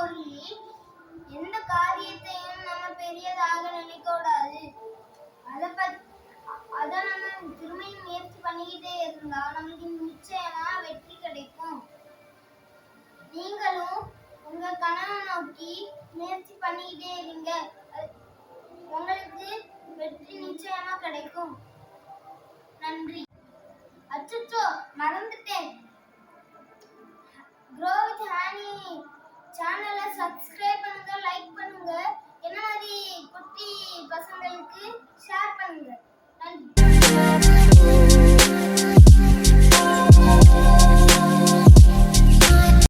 சொல்லி எந்த காரியத்தையும் நம்ம பெரியதாக நினைக்க கூடாது. அத நம்ம திரும்பியும் முயற்சி பண்ணிக்கிட்டே இருந்தா நமக்கு நிச்சயமா வெற்றி கிடைக்கும். நீங்களும் உங்க கனவை நோக்கி முயற்சி பண்ணிக்கிட்டே இருங்க. உங்களுக்கு வெற்றி நிச்சயமா கிடைக்கும். நன்றி. அச்சோ, மறந்துட்டேன். Grow with Hani சேனலை சப்ஸ்கிரைப் பண்ணுங்க, லைக் பண்ணுங்க, என்ன மாதிரி குட்டி பசங்களுக்கு ஷேர் பண்ணுங்க.